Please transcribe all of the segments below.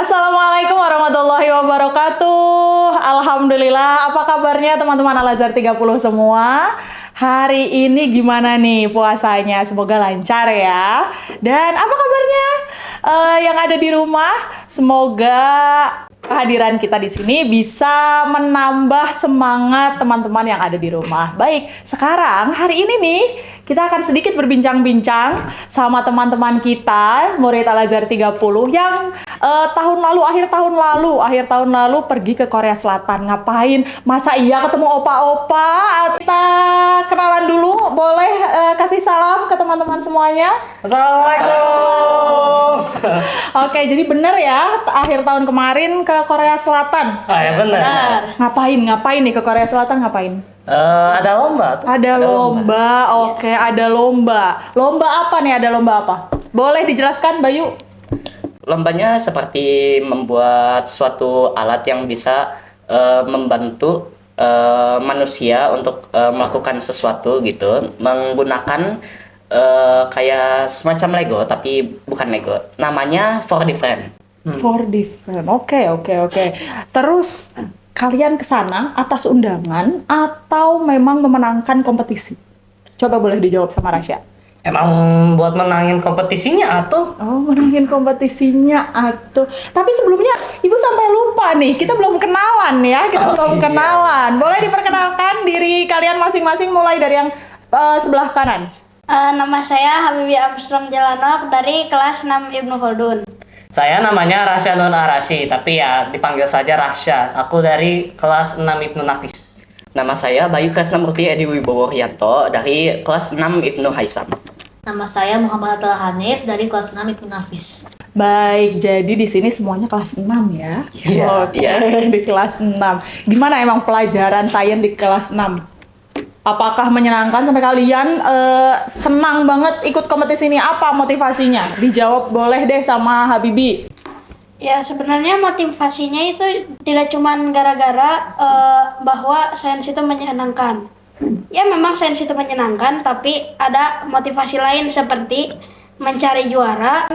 Assalamualaikum warahmatullahi wabarakatuh. Alhamdulillah, apa kabarnya teman-teman Al-Azhar 30 semua? Hari ini gimana nih puasanya? Semoga lancar ya. Dan apa kabarnya yang ada di rumah? Semoga kehadiran kita di sini bisa menambah semangat teman-teman yang ada di rumah. Baik, sekarang hari ini nih kita akan sedikit berbincang-bincang sama teman-teman kita, murid Al-Azhar 30 yang akhir tahun lalu pergi ke Korea Selatan. Ngapain? Masa iya ketemu opa-opa? Kita kenalan dulu, boleh kasih salam ke teman-teman semuanya? Assalamualaikum. Oke, jadi bener ya, akhir tahun kemarin ke Korea Selatan. Ya benar. Ngapain nih ke Korea Selatan, ngapain? Ada lomba tuh. Ada lomba, oke, ada lomba. Lomba apa nih, ada lomba apa? Boleh dijelaskan, Bayu? Lombanya seperti membuat suatu alat yang bisa membantu manusia untuk melakukan sesuatu gitu, menggunakan kayak semacam Lego tapi bukan Lego. Namanya For Different. For Different. Oke. Terus kalian ke sana atas undangan atau memang memenangkan kompetisi? Coba boleh dijawab sama Rasya. Emang buat menangin kompetisinya atau? Oh, menangin kompetisinya atau. Tapi sebelumnya Ibu sampai lupa nih, kita belum kenalan ya, belum kenalan. Boleh diperkenalkan diri kalian masing-masing mulai dari yang sebelah kanan. Nama saya Habibie Armstrong Jalanok dari kelas 6 Ibnu Khaldun. Saya namanya Rasya Nur Arashi, tapi ya dipanggil saja Rasya. Aku dari kelas 6 Ibnu Nafis. Nama saya Bayu Krisnamurti Edi Wibowo Rianto dari kelas 6 Ibnu Haisam. Nama saya Muhammad Atal Hanif dari kelas 6 Ibnu Nafis. Baik, jadi di sini semuanya kelas 6 ya. Iya, Oke, di kelas 6. Gimana emang pelajaran sains di kelas 6? Apakah menyenangkan sampai kalian senang banget ikut kompetisi ini? Apa motivasinya? Dijawab boleh deh sama Habibie. Ya, sebenarnya motivasinya itu tidak cuma gara-gara bahwa sains itu menyenangkan. Ya, memang sains itu menyenangkan, tapi ada motivasi lain seperti mencari juara,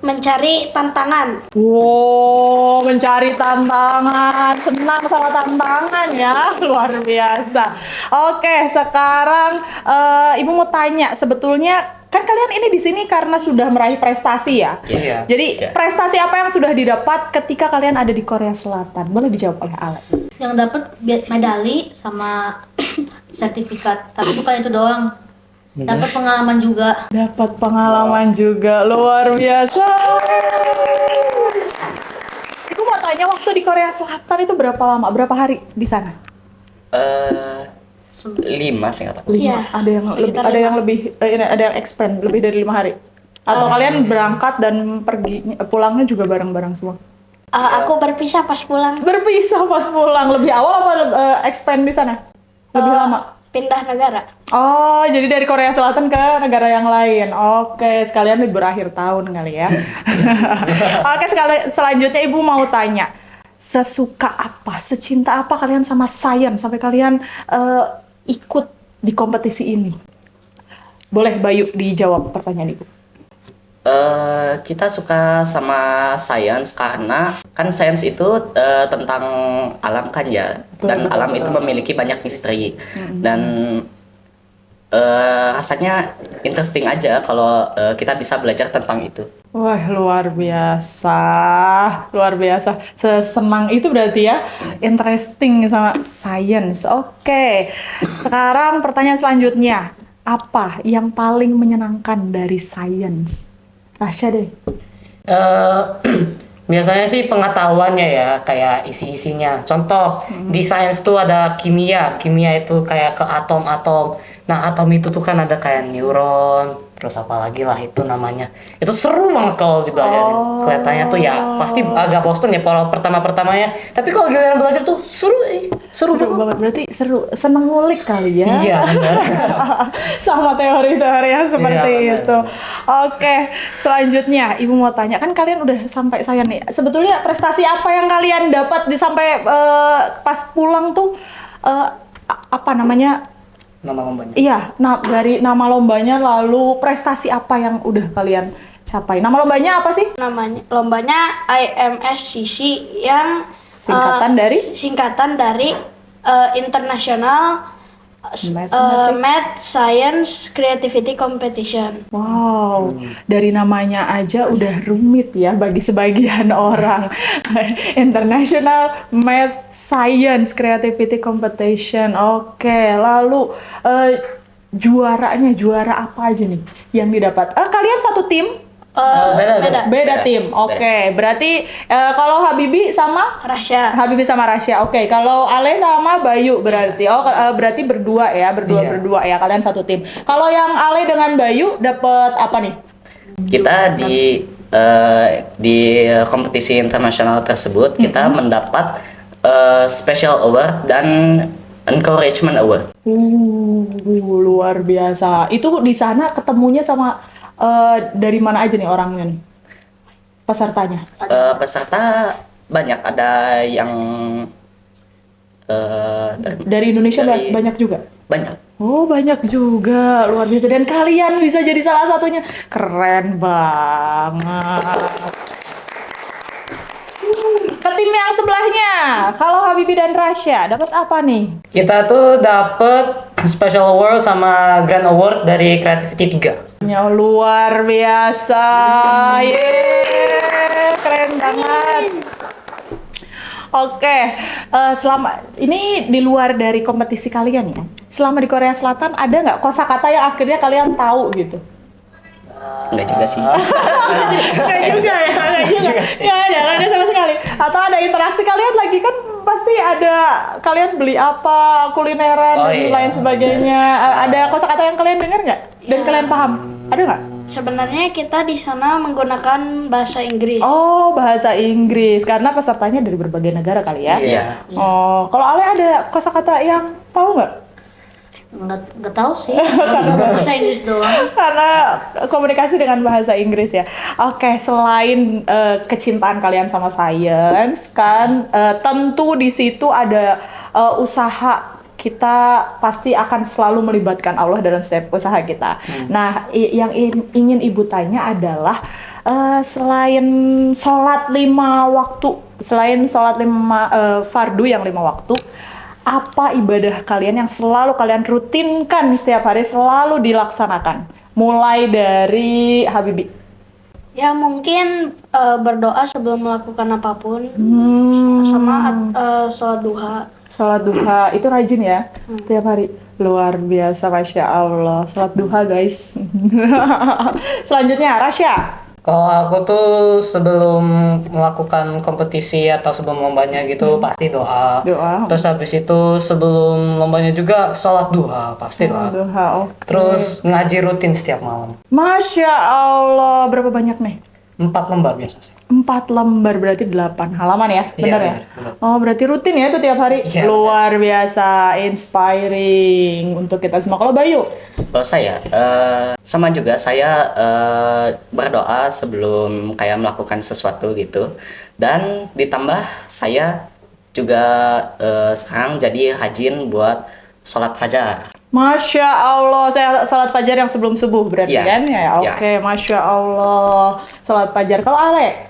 mencari tantangan. Wow, mencari tantangan, senang sama tantangan ya, luar biasa. Oke, sekarang Ibu mau tanya, sebetulnya kan kalian ini di sini karena sudah meraih prestasi ya. Iya. Jadi prestasi apa yang sudah didapat ketika kalian ada di Korea Selatan? Boleh dijawab oleh Ale. Yang dapat medali sama sertifikat, tapi bukan itu doang. Dapat pengalaman juga. Dapat pengalaman juga, luar biasa. Ibu mau tanya, waktu di Korea Selatan itu berapa lama, berapa hari di sana? 5 sih nggak tahu. 5. Iya, Ada yang lebih, sekitar ada 5. yang lebih, ada yang expand lebih dari 5 hari. Atau kalian berangkat dan pergi pulangnya juga bareng-bareng semua? Aku berpisah pas pulang. Berpisah pas pulang, lebih awal apa expand di sana? Lebih lama? Pindah negara. Oh, jadi dari Korea Selatan ke negara yang lain. Oke, sekalian libur akhir tahun kali ya. Oke, selanjutnya Ibu mau tanya, sesuka apa, secinta apa kalian sama sains sampai kalian ikut di kompetisi ini? Boleh Bayu dijawab pertanyaan Ibu. Kita suka sama sains karena kan sains itu tentang alam kan ya. Dan alam itu memiliki banyak misteri. Dan rasanya interesting aja kalau kita bisa belajar tentang itu. Wah, luar biasa. Luar biasa. Sesenang itu berarti ya. Interesting sama science. Oke. Sekarang pertanyaan selanjutnya. Apa yang paling menyenangkan dari science? Rasya deh. Biasanya sih pengetahuannya ya, kayak isi-isinya. Contoh, di sains tuh ada kimia. Kimia itu kayak ke atom-atom. Nah, atom itu tuh kan ada kayak neuron, terus apa lagi lah itu namanya. Itu seru banget kalau dibelajarin. Kelihatannya tuh ya pasti agak bosen ya kalau pertama-pertamanya. Tapi kalau giliran belajar tuh seru banget. Banget. Berarti seru. Seneng ngulik kali ya. Iya, benar. Sama teori-teori yang seperti Iya, itu. Oke, selanjutnya Ibu mau tanya, kan kalian udah sampai saya nih. Sebetulnya prestasi apa yang kalian dapat di sampai pas pulang tuh apa namanya? Nama lombanya. Iya, dari nama lombanya lalu prestasi apa yang udah kalian capai. Nama lombanya apa sih? Namanya lombanya IMSCC yang Singkatan dari? singkatan dari International Mathematics. Math Science Creativity Competition. Wow, dari namanya aja udah rumit ya bagi sebagian orang. International Math Science Creativity Competition. Oke, lalu juaranya juara apa aja nih yang didapat? Kalian satu tim? Beda. Beda tim. Oke, berarti kalau Habibi sama Rasya. Habibi sama Rasya. Oke, kalau Ale sama Bayu berarti. Berarti berdua ya, Iya. berdua ya. Kalian satu tim. Kalau yang Ale dengan Bayu dapat apa nih? Kita di kompetisi internasional tersebut kita mendapat special award dan encouragement award. Luar biasa. Itu di sana ketemunya sama dari mana aja nih orangnya nih? Pesertanya. Peserta banyak, ada yang Dari Indonesia dari- banyak juga. banyak. Oh, banyak juga. Luar biasa. Dan kalian bisa jadi salah satunya. Keren banget. Ke tim yang sebelahnya, kalau Habibi dan Rasya dapat apa nih? Kita tuh dapet special award sama grand award dari Creativity 3. Ya, luar biasa. Yeay, keren banget. Oke, selama ini di luar dari kompetisi kalian ya, selama di Korea Selatan ada nggak kosakata yang akhirnya kalian tahu gitu? Enggak juga sih. Nggak juga ya, nggak ada sama sekali. Atau ada interaksi kalian lagi kan pasti ada kalian beli apa, kulineran Oh, dan iya. lain sebagainya. Ada kosakata yang kalian dengar nggak? Dan kalian paham? Ada nggak? Sebenarnya kita di sana menggunakan bahasa Inggris. Oh, bahasa Inggris karena pesertanya dari berbagai negara kali ya. Iya. Oh, kalau Ale ada kosakata yang tahu nggak? Nggak tahu sih. Bahasa Inggris doang. Karena komunikasi dengan bahasa Inggris ya. Oke, selain kecintaan kalian sama sains, kan tentu di situ ada usaha. Kita pasti akan selalu melibatkan Allah dalam setiap usaha kita. Nah, yang ingin Ibu tanya adalah selain sholat 5 waktu, selain sholat 5 fardu yang 5 waktu, apa ibadah kalian yang selalu kalian rutinkan setiap hari selalu dilaksanakan? Mulai dari Habibi. Ya mungkin berdoa sebelum melakukan apapun, sama sholat duha. Sholat duha itu rajin ya tiap hari. Luar biasa, Masya Allah. Sholat duha guys. Selanjutnya Rasya. Kalau aku tuh sebelum melakukan kompetisi atau sebelum lombanya gitu pasti doa. Doa. Terus habis itu sebelum lombanya juga sholat duha pastilah. Duha, oke. Terus ngaji rutin setiap malam. Masya Allah, berapa banyak nih? 4 lembar biasa sih. 4 lembar berarti 8 halaman ya, Iya, benar ya? benar. Oh, berarti rutin ya itu tiap hari? Iya, Luar biasa, inspiring untuk kita semua. Kalau Bayu? Kalau saya sama juga, saya berdoa sebelum kayak melakukan sesuatu gitu, dan ditambah saya juga sekarang jadi rajin buat sholat fajar. Masya Allah, saya sholat fajar yang sebelum subuh berarti Iya. kan ya? Iya. Oke, Masya Allah, sholat fajar. Kalau Ale?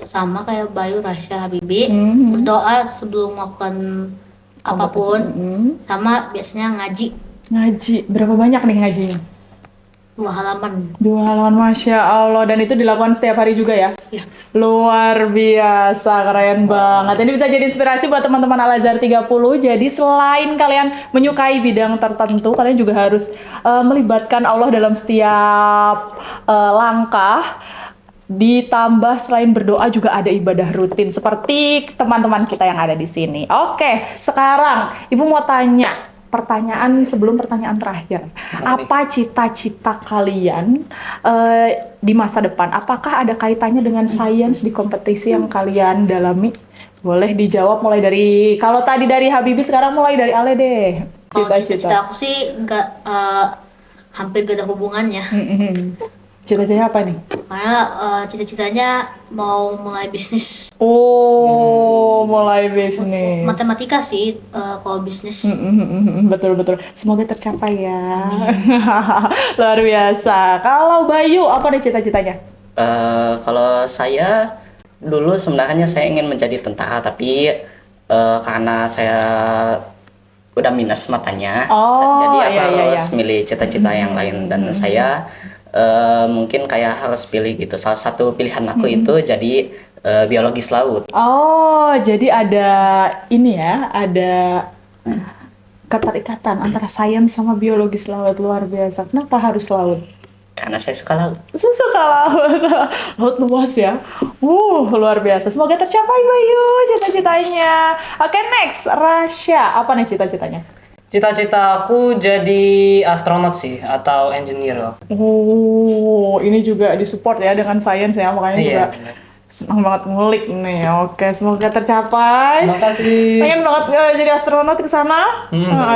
Sama kayak Bayu, Rasya, Habibi. Mhm. Berdoa sebelum melakukan apapun. Sama biasanya ngaji. Ngaji, berapa banyak nih ngajinya? 2 halaman. 2 halaman, Masya Allah. Dan itu dilakukan setiap hari juga ya? Iya. Luar biasa, keren banget. Ini bisa jadi inspirasi buat teman-teman Al-Azhar 30. Jadi selain kalian menyukai bidang tertentu, kalian juga harus melibatkan Allah dalam setiap langkah. Ditambah selain berdoa juga ada ibadah rutin seperti teman-teman kita yang ada di sini. Oke, sekarang Ibu mau tanya pertanyaan sebelum pertanyaan terakhir. Apa cita-cita kalian di masa depan? Apakah ada kaitannya dengan sains di kompetisi yang kalian dalami? Boleh dijawab mulai dari, kalau tadi dari Habibi, sekarang mulai dari Ale deh. Kalau cita-cita Cita-cita. aku sih hampir gak ada hubungannya. Cita-citanya apa nih? Karena cita-citanya mau mulai bisnis. Oh, mulai bisnis. Matematika sih kalau bisnis. Betul. Semoga tercapai ya. Luar biasa. Kalau Bayu, apa nih cita-citanya? Kalau saya dulu sebenarnya saya ingin menjadi tentara, tapi karena saya udah minus matanya, Oh, jadi aku iya, iya, harus iya. milih cita-cita yang lain, dan saya mungkin kayak harus pilih gitu. Salah satu pilihan aku itu jadi biologis laut. Oh, jadi ada ini ya, ada keterikatan antara sains sama biologis laut, luar biasa. Kenapa harus laut? Karena saya suka laut. Suka laut. Laut luas ya. Luar biasa. Semoga tercapai Bayu cita-citanya. Oke, next. Rasya. Apa nih cita-citanya? Cita-cita aku jadi astronot sih atau engineer. Ini juga disupport ya dengan sains ya, makanya Iya. juga senang banget ngulik nih. Oke, semoga tercapai. Makasih. Pengen banget jadi astronot ke sana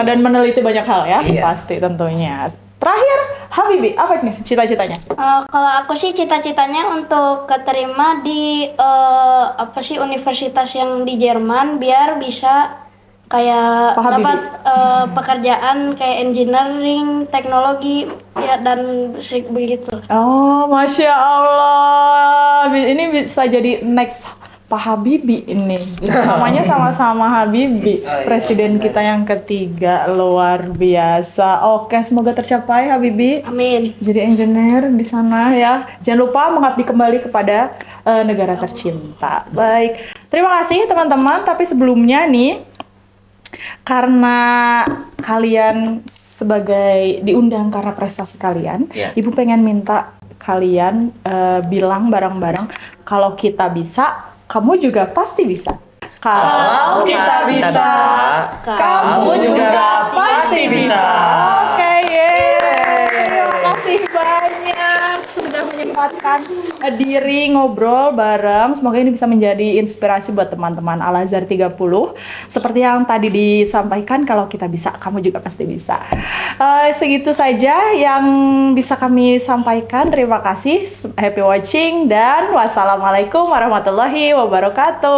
dan meneliti banyak hal ya, Iya. pasti tentunya. Terakhir, Habibi, apa nih cita-citanya? Kalau aku sih cita-citanya untuk keterima di universitas yang di Jerman biar bisa kayak Pak Habibie. dapat pekerjaan kayak engineering, teknologi ya dan begitu. Oh, Masya Allah. Ini bisa jadi next Pak Habibie ini. Namanya sama-sama Habibie. iya, Presiden kita yang ketiga. Luar biasa. Oke, semoga tercapai Habibie. Amin. Jadi engineer di sana ya. Jangan lupa mengabdi kembali kepada negara tercinta. Baik. Terima kasih teman-teman. Tapi sebelumnya nih, karena kalian sebagai diundang karena prestasi kalian, Iya. Ibu pengen minta kalian bilang bareng-bareng, kalau kita bisa, kamu juga pasti bisa. Kalau kita bisa, kamu juga pasti bisa. Oke, yeay. Terima kasih banyak sudah menyempatkan diri ngobrol bareng. Semoga ini bisa menjadi inspirasi buat teman-teman Al-Azhar 30. Seperti yang tadi disampaikan, kalau kita bisa, kamu juga pasti bisa. Segitu saja yang bisa kami sampaikan. Terima kasih, happy watching, dan wassalamualaikum warahmatullahi wabarakatuh.